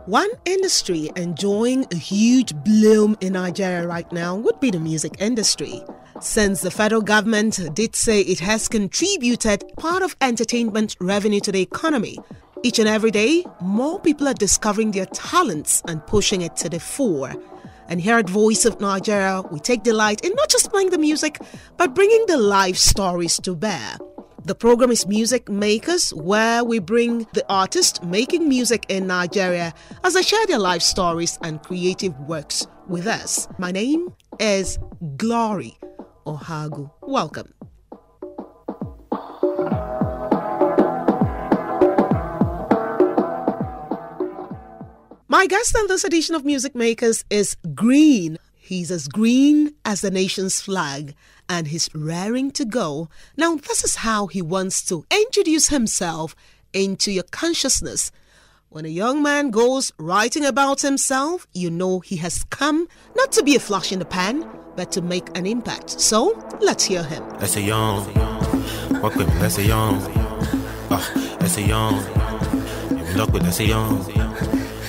One industry enjoying a huge bloom in Nigeria right now would be the music industry. Since the federal government did say it has contributed part of entertainment revenue to the economy, each and every day, more people are discovering their talents and pushing it to the fore. And here at Voice of Nigeria, we take delight in not just playing the music, but bringing the life stories to bear. The program is Music Makers, where we bring the artists making music in Nigeria as they share their life stories and creative works with us. My name is Glory OHAGWU. Welcome. My guest on this edition of Music Makers is green. He's as green as the nation's flag, and he's raring to go. Now, this is how he wants to introduce himself into your consciousness. When a young man goes writing about himself, you know he has come not to be a flash in the pan, but to make an impact. So, let's hear him. Let's say young. Walk with me, let's say young. Let's say young. If you look with, let's say young.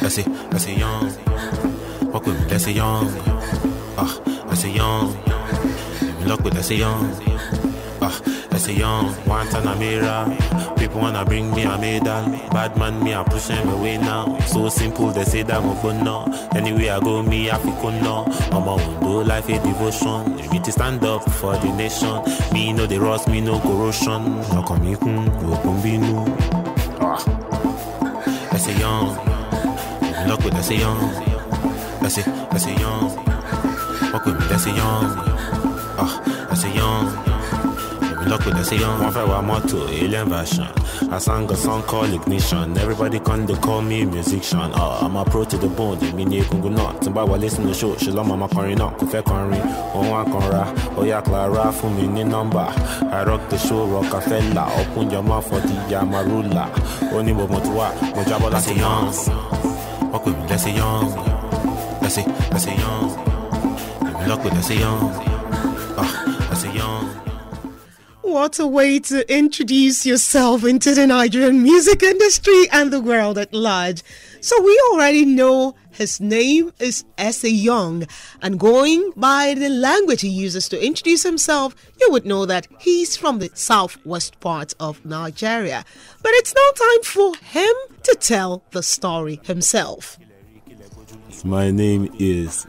Let's say young. Walk with me, let's say young. Let's say young. If you look with, let's say young. Let's say young. One time I'm here. People wanna bring me a medal. Bad man, me, I push them away now. So simple, they say that I'm going now. Anyway, I go, me, I feel now. I'm a Ondo, life a devotion. Me to stand up for the nation. Me, no, the rust, me, no corrosion. No, come here, no, be no. Let's say young. Look with, let's say young. Let's say young. Walk with me, let's say young. Let's say young. Look with, let's say young. One fire motto, alien version. I sang a song called Ignition. Everybody they call me musician. I'm a pro to the bone. They mean you can go not. Somebody listen to the show. She love mama calling up. Kufe calling. One conra. Oya Clara for me ni number. I rock the show. Rockefeller. Open your mouth for the Yamarula. Only motua. Mojabo let's say young. Walk with me, let's say young. Let's say young. Look with, let's say young. Let's say young. What a way to introduce yourself into the Nigerian music industry and the world at large. So we already know his name is S.A. Young, and going by the language he uses to introduce himself, you would know that he's from the southwest part of Nigeria. But it's now time for him to tell the story himself. My name is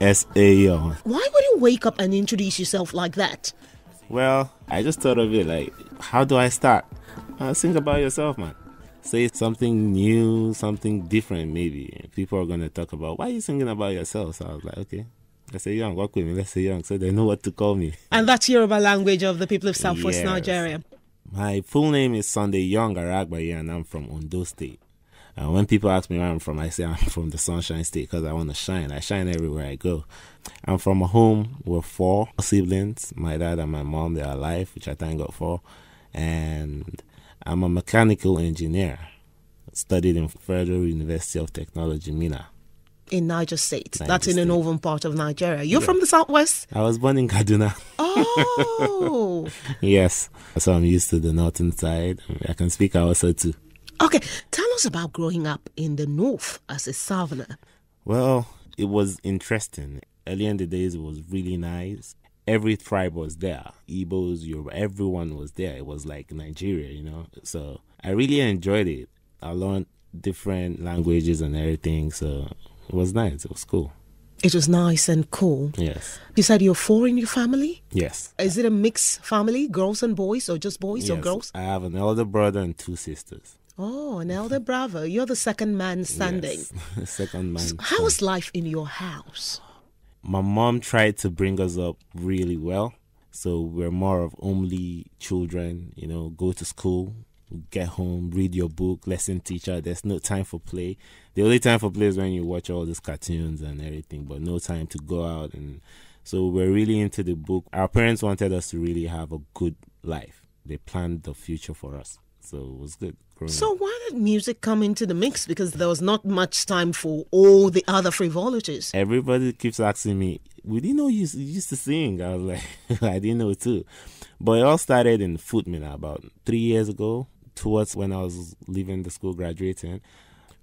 S.A. Young. Why would you wake up and introduce yourself like that? Well, I just thought of it like, how do I start? Think about yourself, man. Say something new, something different maybe. People are going to talk about, why are you singing about yourself? So I was like, okay, let's say young, walk with me, let's say young. So they know what to call me. And that's Yoruba language of the people of Southwest Nigeria. My full name is Sunday Young Aragbaye, and I'm from Ondo State. When people ask me where I'm from, I say I'm from the Sunshine State because I want to shine. I shine everywhere I go. I'm from a home with 4 siblings. My dad and my mom, they're alive, which I thank God for. And I'm a mechanical engineer. Studied in Federal University of Technoloy, Minna. In Niger State. That's in the northern part of Nigeria. You're from the southwest? I was born in Kaduna. Oh! Yes. So I'm used to the northern side. I can speak Hausa too. Okay. Tell us about growing up in the north as a southerner. Well, it was interesting. Early in the days, it was really nice. Every tribe was there. Igbos, Yoruba, everyone was there. It was like Nigeria, you know. So I really enjoyed it. I learned different languages and everything. So it was nice. It was cool. It was nice and cool. Yes. You said you're 4 in your family? Yes. Is it a mixed family, girls and boys, or just boys or girls? I have an elder brother and 2 sisters. Oh, an elder brother. You're the second man standing. Yes, second man. So how was life in your house? My mom tried to bring us up really well. So we're more of homely children, you know, go to school, get home, read your book, lesson teacher. There's no time for play. The only time for play is when you watch all these cartoons and everything, but no time to go out. And so we're really into the book. Our parents wanted us to really have a good life. They planned the future for us. So it was good. So why did music come into the mix? Because there was not much time for all the other frivolities. Everybody keeps asking me, we didn't know you used to sing. I was like, I didn't know too. But it all started in FUTA about 3 years ago, towards when I was leaving the school, graduating.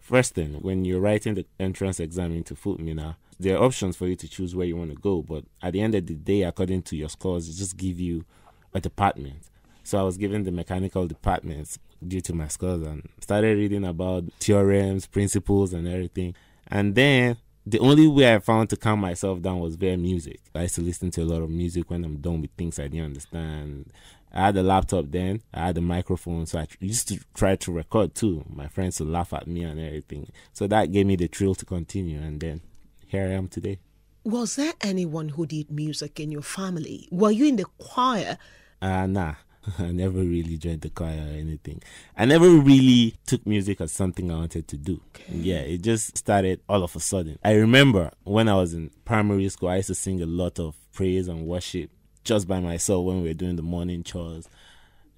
First thing, when you're writing the entrance exam into FUTA, there are options for you to choose where you want to go. But at the end of the day, according to your scores, it just give you a department. So I was given the mechanical departments due to my scores and started reading about theorems, principles, and everything. And then the only way I found to calm myself down was via music. I used to listen to a lot of music when I'm done with things I didn't understand. I had a laptop then. I had a microphone, so I used to try to record too. My friends would laugh at me and everything. So that gave me the thrill to continue, and then here I am today. Was there anyone who did music in your family? Were you in the choir? Nah. I never really joined the choir or anything. I never really took music as something I wanted to do. Okay. Yeah, it just started all of a sudden. I remember when I was in primary school, I used to sing a lot of praise and worship just by myself when we were doing the morning chores.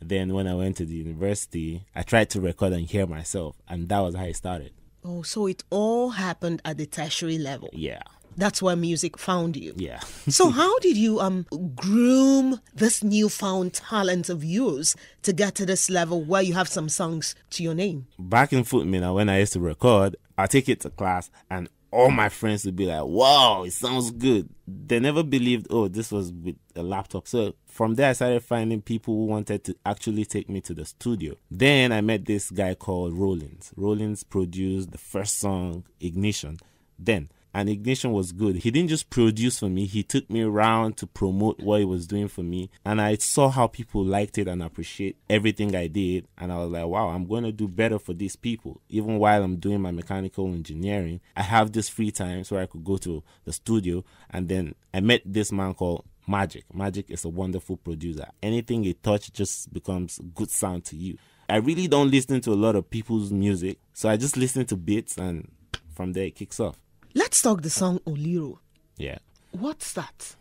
Then when I went to the university, I tried to record and hear myself, and that was how it started. Oh, so it all happened at the tertiary level. Yeah. That's where music found you. Yeah. So how did you groom this newfound talent of yours to get to this level where you have some songs to your name? Back in FUTA, when I used to record, I take it to class and all my friends would be like, wow, it sounds good. They never believed, this was with a laptop. So from there, I started finding people who wanted to actually take me to the studio. Then I met this guy called Rollins. Rollins produced the first song, Ignition. And Ignition was good. He didn't just produce for me. He took me around to promote what he was doing for me. And I saw how people liked it and appreciate everything I did. And I was like, wow, I'm going to do better for these people. Even while I'm doing my mechanical engineering, I have this free time so I could go to the studio. And then I met this man called Magic. Magic is a wonderful producer. Anything you touch just becomes good sound to you. I really don't listen to a lot of people's music. So I just listen to beats and from there it kicks off. Let's talk the song Oliro. Yeah. What's that?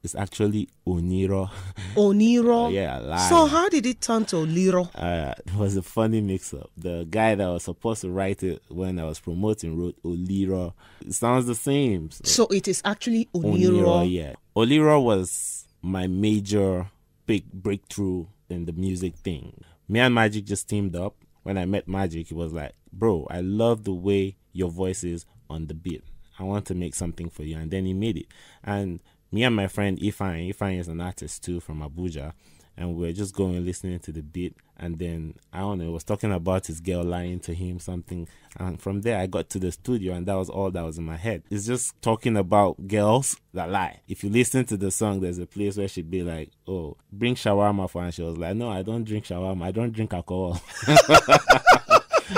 It's actually Oniro. Oniro? Yeah, lie. So how did it turn to Oliro? It was a funny mix-up. The guy that was supposed to write it when I was promoting wrote Oliro. It sounds the same. So it is actually Oniro. Yeah. Oliro was my major big breakthrough in the music thing. Me and Magic just teamed up. When I met Magic, he was like, bro, I love the way your voice is on the beat. I want to make something for you. And then he made it. And me and my friend Ifan is an artist too from Abuja. And we were just going listening to the beat. And then, I don't know, he was talking about his girl lying to him, something. And from there, I got to the studio and that was all that was in my head. It's just talking about girls that lie. If you listen to the song, there's a place where she'd be like, oh, bring shawarma for her. And she was like, no, I don't drink shawarma. I don't drink alcohol.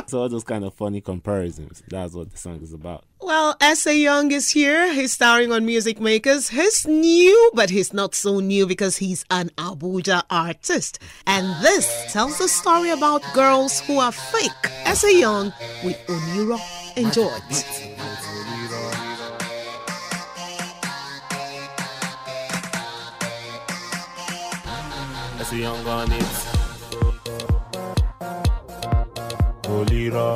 So all those kind of funny comparisons. That's what the song is about. Well, S.A. Young is here. He's starring on Music Makers. He's new, but he's not so new because he's an Abuja artist. And this tells the story about girls who are fake. S.A. Young with Oniro. Enjoy it. S.A. Young on it. Olira.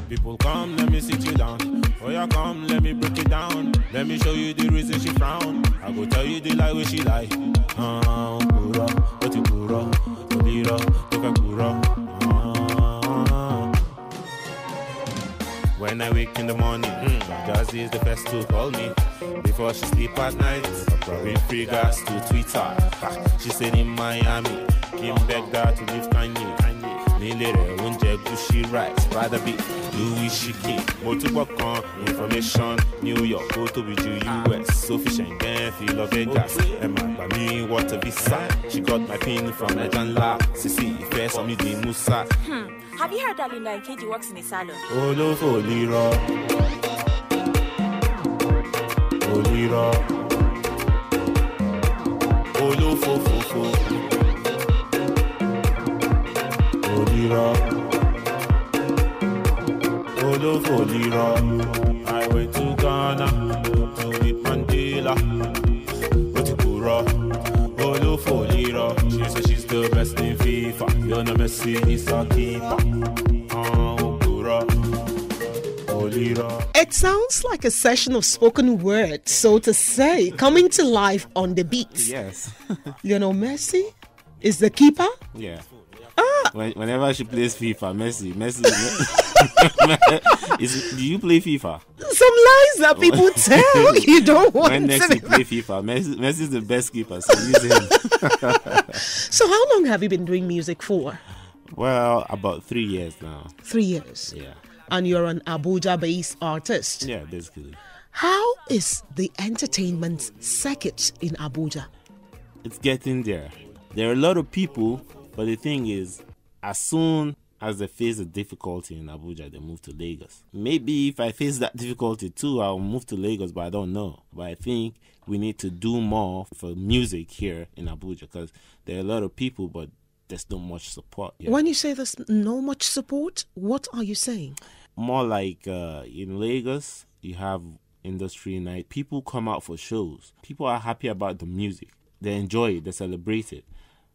People come, let me sit you down. Oh yeah, come, let me break it down. Let me show you the reason she frown. I go tell you the lie where she lie. Pura, what you pura? Olira, toka pura. When I wake in the morning, Jazzy is the first to call me. Before she sleep at night, I probably free gas to Twitter. She said in Miami, Kim begged her to leave Kanye. Nilere unje gushi rice, rather be Louis Shiki, Motubokan, information, New York, go to with you, US, Sophie Schengen, feel of Vegas, Emma, by me, what a visa. She got my pin from Ejanla, Sisi, first on me, the Musa. Have you heard that Linda Nkeji works in a salon? Olofo Lira. Olira. Olofo Fofo. I went to Ghana to meet Mandela. Otikura, Olofolira. She said she's the best in FIFA. You're not Messi, he's a keeper. It sounds like a session of spoken word, so to say, coming to life on the beats. Yes. Lionel Messi is the keeper? Yeah. Whenever she plays FIFA, Messi. Do you play FIFA? Some lies that people tell you don't want. When next you play FIFA, Messi is the best keeper, so use him. So how long have you been doing music for? Well, about 3 years now. 3 years. Yeah. And you're an Abuja-based artist. Yeah, basically. How is the entertainment circuit in Abuja? It's getting there. There are a lot of people, but the thing is, as soon as they face a difficulty in Abuja, they move to Lagos. Maybe if I face that difficulty too, I'll move to Lagos, but I don't know. But I think we need to do more for music here in Abuja because there are a lot of people, but there's not much support. Yeah. When you say there's no much support, what are you saying? More like in Lagos, you have industry night. People come out for shows. People are happy about the music. They enjoy it. They celebrate it.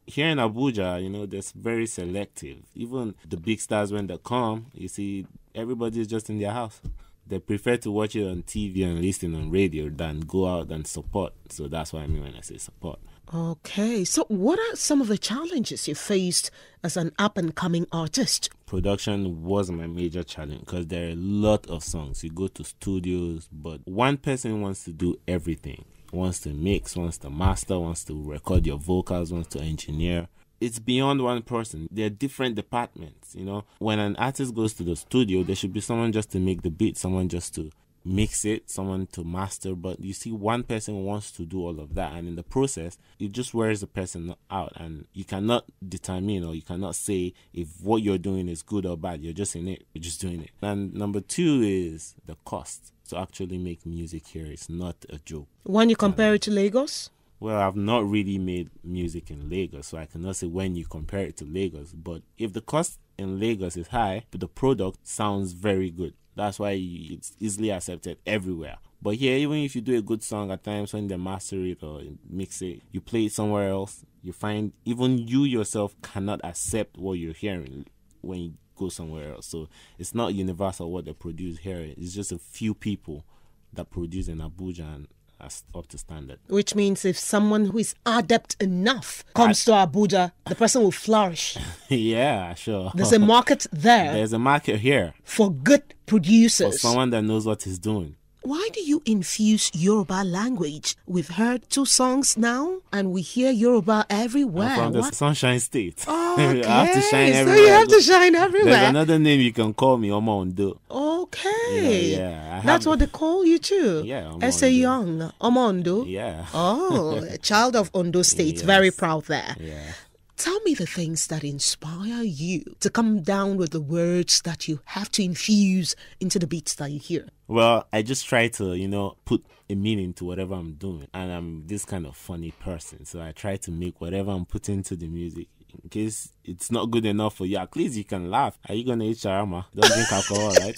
Here in Abuja, there's very selective. Even the big stars, when they come, you see, everybody is just in their house. They prefer to watch it on TV and listen on radio than go out and support. So that's what I mean when I say support. Okay. So what are some of the challenges you faced as an up-and-coming artist? Production was my major challenge because there are a lot of songs. You go to studios, but one person wants to do everything. Wants to mix, wants to master, wants to record your vocals, wants to engineer. It's beyond one person. There are different departments, When an artist goes to the studio, there should be someone just to make the beat, someone just to mix it, someone to master. But you see, one person wants to do all of that. And in the process, it just wears the person out. And you cannot determine or you cannot say if what you're doing is good or bad. You're just in it. You're just doing it. And number two is the cost. To actually make music here is not a joke. When you compare it to Lagos? Well, I've not really made music in Lagos, so I cannot say when you compare it to Lagos. But if the cost in Lagos is high, but the product sounds very good. That's why it's easily accepted everywhere. But here, even if you do a good song, at times when they master it or mix it, you play it somewhere else, you find even you yourself cannot accept what you're hearing when you go somewhere else. So it's not universal what they produce here. It's just a few people that produce in Abuja and are up to standard. Which means if someone who is adept enough comes to Abuja, the person will flourish. Yeah, sure. There's a market there. There's a market here. For good producers. For someone that knows what he's doing. Why do you infuse Yoruba language? We've heard 2 songs now, and we hear Yoruba everywhere. I'm from the Sunshine State. Okay. I have to shine everywhere. So you have to shine everywhere. There's another name you can call me, Ondo. Okay. Yeah. That's what they call you too. Yeah. Ese Young, Ondo. Yeah. Oh, a child of Ondo State. Yes. Very proud there. Yeah. Tell me the things that inspire you to come down with the words that you have to infuse into the beats that you hear. Well, I just try to, put a meaning to whatever I'm doing. And I'm this kind of funny person. So I try to make whatever I'm putting into the music. In case it's not good enough for you, at least you can laugh. Are you going to eat shawarma? Don't drink alcohol, right?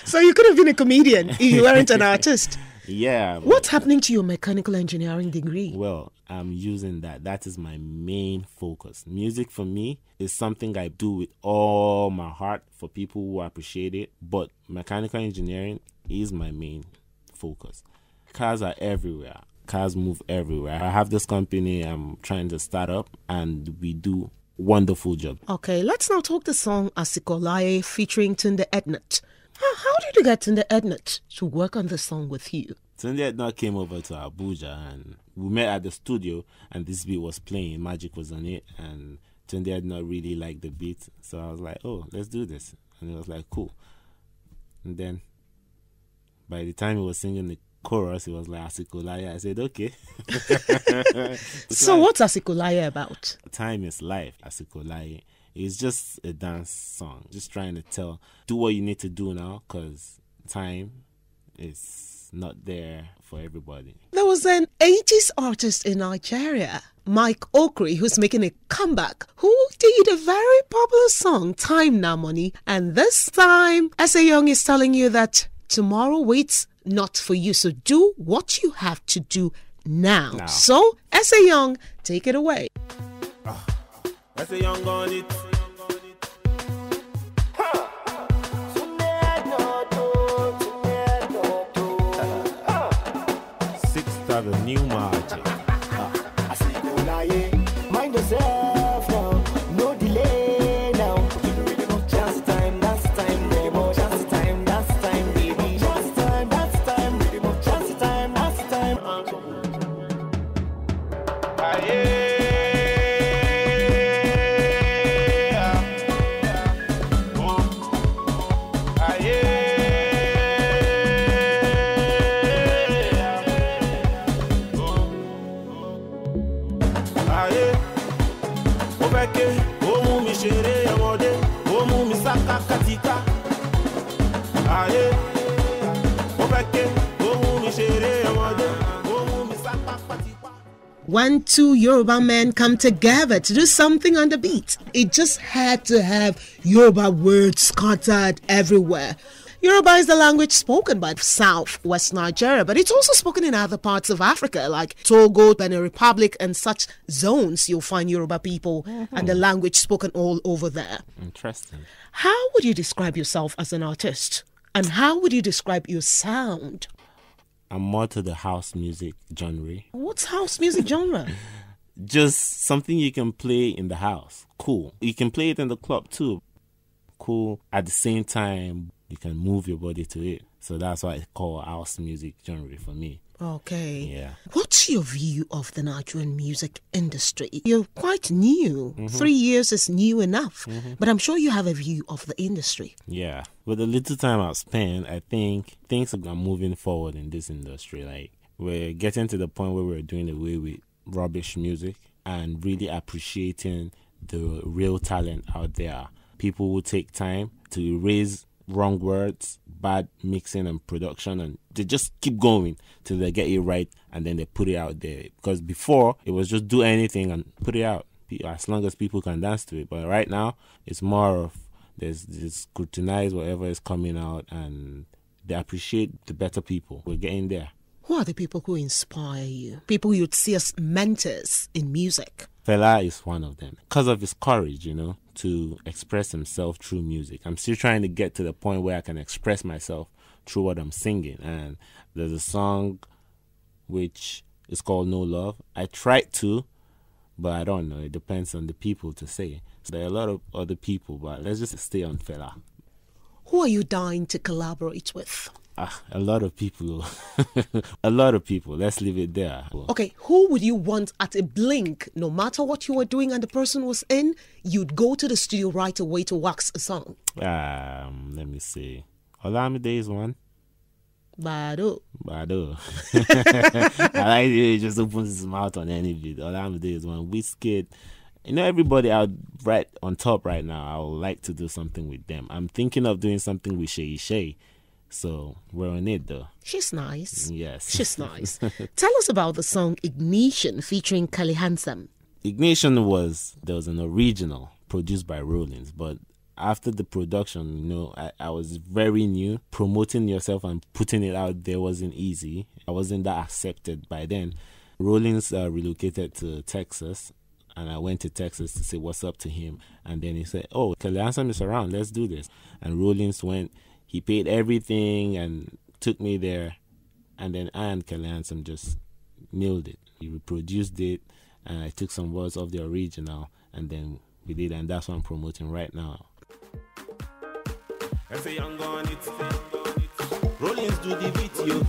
So you could have been a comedian if you weren't an artist. Yeah. What's happening to your mechanical engineering degree? Well, I'm using that. That is my main focus. Music for me is something I do with all my heart for people who appreciate it. But mechanical engineering is my main focus. Cars are everywhere. Cars move everywhere. I have this company I'm trying to start up and we do wonderful job. Okay, let's now talk the song Asikolaye featuring Tunde Ednut. How did you get Tunde Ednut to work on the song with you? Tunde Ednut came over to Abuja and we met at the studio and this beat was playing. Magic was on it and Tunde Ednut really liked the beat. So I was like, oh, let's do this. And he was like, cool. And then by the time he was singing the chorus, it was like Asikolaye. I said, okay. So what's Asikolaye about? Time is life, Asikolaye. It's just a dance song. Just trying to do what you need to do now because time is not there for everybody. There was an 80s artist in Nigeria, Mike Okri, who's making a comeback, who did a very popular song, Time Now Money. And this time, Ese Young is telling you that tomorrow waits not for you. So do what you have to do now. So, Ese Young, take it away. Ese Young on it. Sixth Avenue Magic. Mind yourself. When two Yoruba men come together to do something on the beat, it just had to have Yoruba words scattered everywhere. Yoruba is the language spoken by South-West Nigeria, but it's also spoken in other parts of Africa, like Togo, Benin Republic, and such zones. You'll find Yoruba people and the language spoken all over there. Interesting. How would you describe yourself as an artist? And how would you describe your sound? I'm more to the house music genre. What's house music genre? Just something you can play in the house. Cool. You can play it in the club too. Cool. At the same time, you can move your body to it. So that's why I call house music genre for me. Okay. Yeah. What's your view of the Nigerian music industry? You're quite new. 3 years is new enough. But I'm sure you have a view of the industry. Yeah. With the little time I've spent, I think things are moving forward in this industry. Like, we're getting to the point where we're doing away with rubbish music and really appreciating the real talent out there. People will take time to erase wrong words, bad mixing and production, and they just keep going till they get it right, and then they put it out there. Because before, it was just do anything and put it out, as long as people can dance to it. But right now, it's more of they scrutinize whatever is coming out, and they appreciate the better people. We're getting there. Who are the people who inspire you? People you'd see as mentors in music? Fela is one of them. Because of his courage, to express himself through music. I'm still trying to get to the point where I can express myself through what I'm singing. And there's a song which is called No Love. I tried to, but I don't know. It depends on the people to say. So there are a lot of other people, but let's just stay on Fela. Who are you dying to collaborate with? A lot of people. A lot of people. Let's leave it there. Okay, who would you want at a blink? No matter what you were doing and the person was in, you'd go to the studio right away to wax a song. Let me see. Olamide is one. Bado. I like it. He just opens his mouth on any beat. Olamide is one. Wizkid. Everybody out right on top right now, I would like to do something with them. I'm thinking of doing something with Shay. So we're on it though. She's nice. Yes. She's nice. Tell us about the song Ignition featuring Kelly Handsome. Ignition there was an original produced by Rollins, but after the production, I was very new. Promoting yourself and putting it out there wasn't easy. I wasn't that accepted by then. Rollins relocated to Texas, and I went to Texas to say what's up to him. And then he said, "Oh, Kelly Handsome is around, let's do this." And Rollins went. He paid everything and took me there. And then I and Kelly Handsome just nailed it. He reproduced it, and I took some words of the original, and then we did, and that's what I'm promoting right now. I say young on it. Rollins do the beat, yo.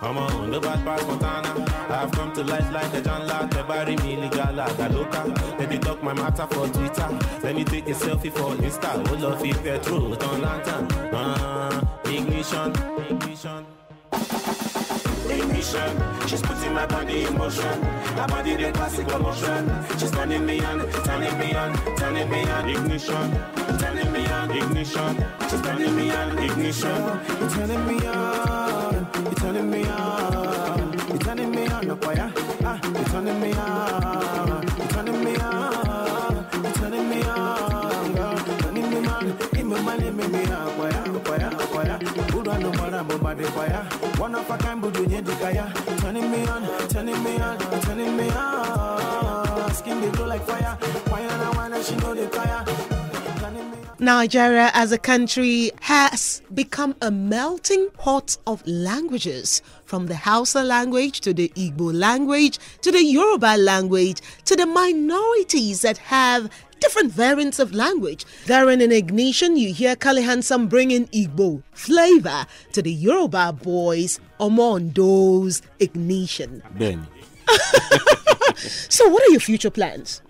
I'm on the bad pass Montana. I've come to life like a John Locke. They bury me legal like a local. Let me talk my matter for Twitter. Let me take a selfie for Insta. Oh, love if they're true on lantern. Ignition. She's putting my body in motion. My body the classic emotion. She's turning me on. Ignition. Turning me on. Ignition. She's turning me on. Ignition. You're turning me on. You're turning me on. You're turning me on. No fire. You're turning me on. You're turning me on. You're turning me on. Turning me on. In my money, me fire. Good one, no matter about the fire. One of a kind, but you need the fire. Turning me on. Skin they glow like fire. Fire, and I wanna she know the fire. Turning me on. Nigeria as a country has become a melting pot of languages, from the Hausa language to the Igbo language to the Yoruba language to the minorities that have different variants of language. There in Ignition, you hear Kali Handsome bringing Igbo flavor to the Yoruba boys, Ondo's Ignition. Ben. So what are your future plans?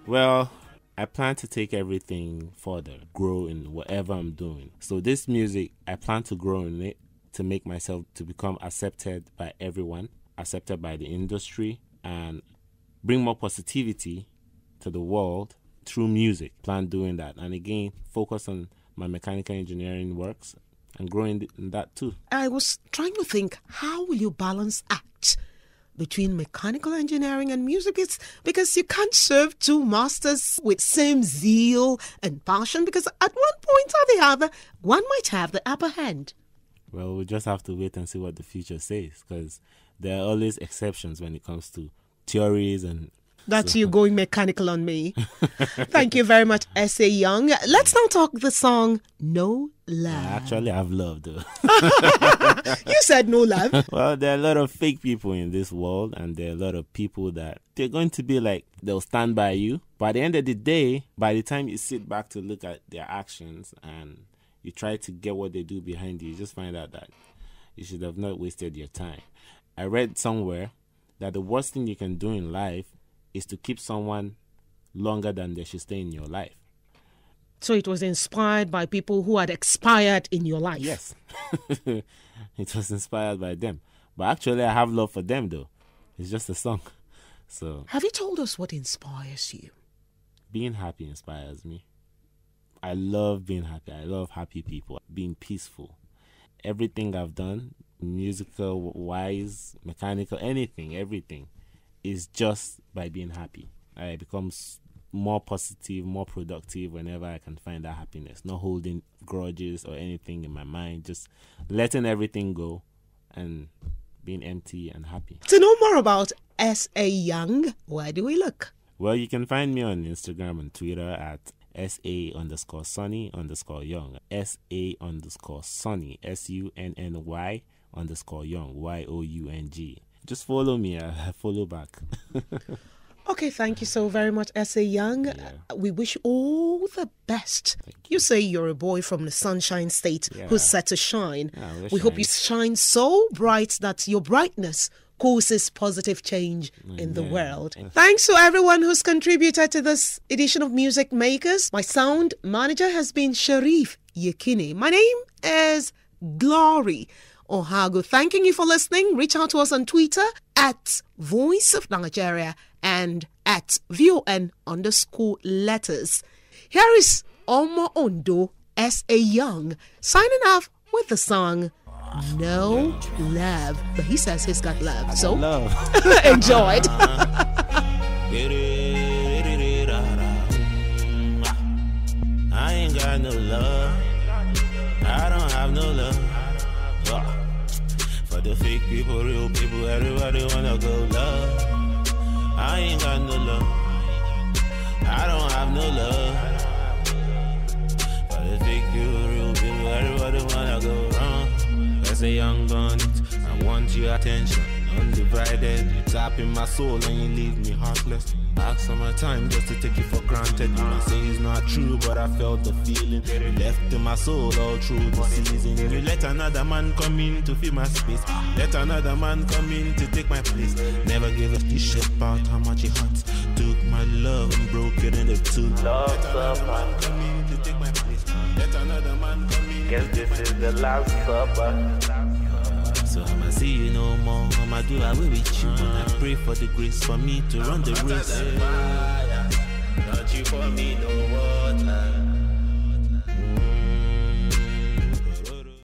Well, I plan to take everything further, grow in whatever I'm doing. So this music, I plan to grow in it, to make myself to become accepted by everyone, accepted by the industry, and bring more positivity to the world through music. Plan doing that. And again, focus on my mechanical engineering works and growing in that too. I was trying to think, how will you balance act between mechanical engineering and music? It's because you can't serve two masters with same zeal and passion, because at one point or the other, one might have the upper hand. Well, we'll just have to wait and see what the future says, because there are always exceptions when it comes to theories and... That's you going mechanical on me. Thank you very much, S.A. Young. Let's now talk the song No Love. Actually, I've loved it. You said no love. Well, there are a lot of fake people in this world, and there are a lot of people that they're going to be like, they'll stand by you. But at the end of the day, by the time you sit back to look at their actions and you try to get what they do behind you, you just find out that you should have not wasted your time. I read somewhere that the worst thing you can do in life is to keep someone longer than they should stay in your life. So it was inspired by people who had expired in your life. Yes. It was inspired by them. But actually, I have love for them, though. It's just a song. So, have you told us what inspires you? Being happy inspires me. I love being happy. I love happy people. Being peaceful. Everything I've done, musical-wise, mechanical, anything, everything, is just by being happy. I become more positive, more productive whenever I can find that happiness. Not holding grudges or anything in my mind. Just letting everything go and being empty and happy. To know more about S.A. Young, where do we look? Well, you can find me on Instagram and Twitter at SA_Sunny_Young. SA_Sunny. SUNNY_Young. YOUNG. Just follow me. I follow back. Okay, thank you so very much, S.A. Young. Yeah. We wish all the best. You say you're a boy from the Sunshine State who's set to shine. Yeah, we hope you shine so bright that your brightness causes positive change in the world. Thanks to everyone who's contributed to this edition of Music Makers. My sound manager has been Sharif Yekini. My name is Glory OHAGWU. Thanking you for listening. Reach out to us on Twitter at Voice of Nigeria and at VON_letters. Here is Ondo S.A. Young signing off with the song No Love. But he says he's got love. So enjoy it. I ain't got no love. I don't have no love. For the fake people, real people, everybody wanna go love. I ain't got no love. I don't have no love. For the fake people, real people, everybody wanna go wrong. As a young gun, I want your attention. Undivided, you tap in my soul and you leave me heartless. Ask for my time just to take you for granted. You might say it's not true, but I felt the feeling. You left in my soul all through the season. You let another man come in to fill my space. Let another man come in to take my place. Never gave a shit about how much it hurts. Took my love and broke it into two. Let another man come in to take my place. Let another man come in. Guess this is the last supper. So I'ma see you no more. I'ma do away with you. And I pray for the grace for me to run the race. Not you for me, no water.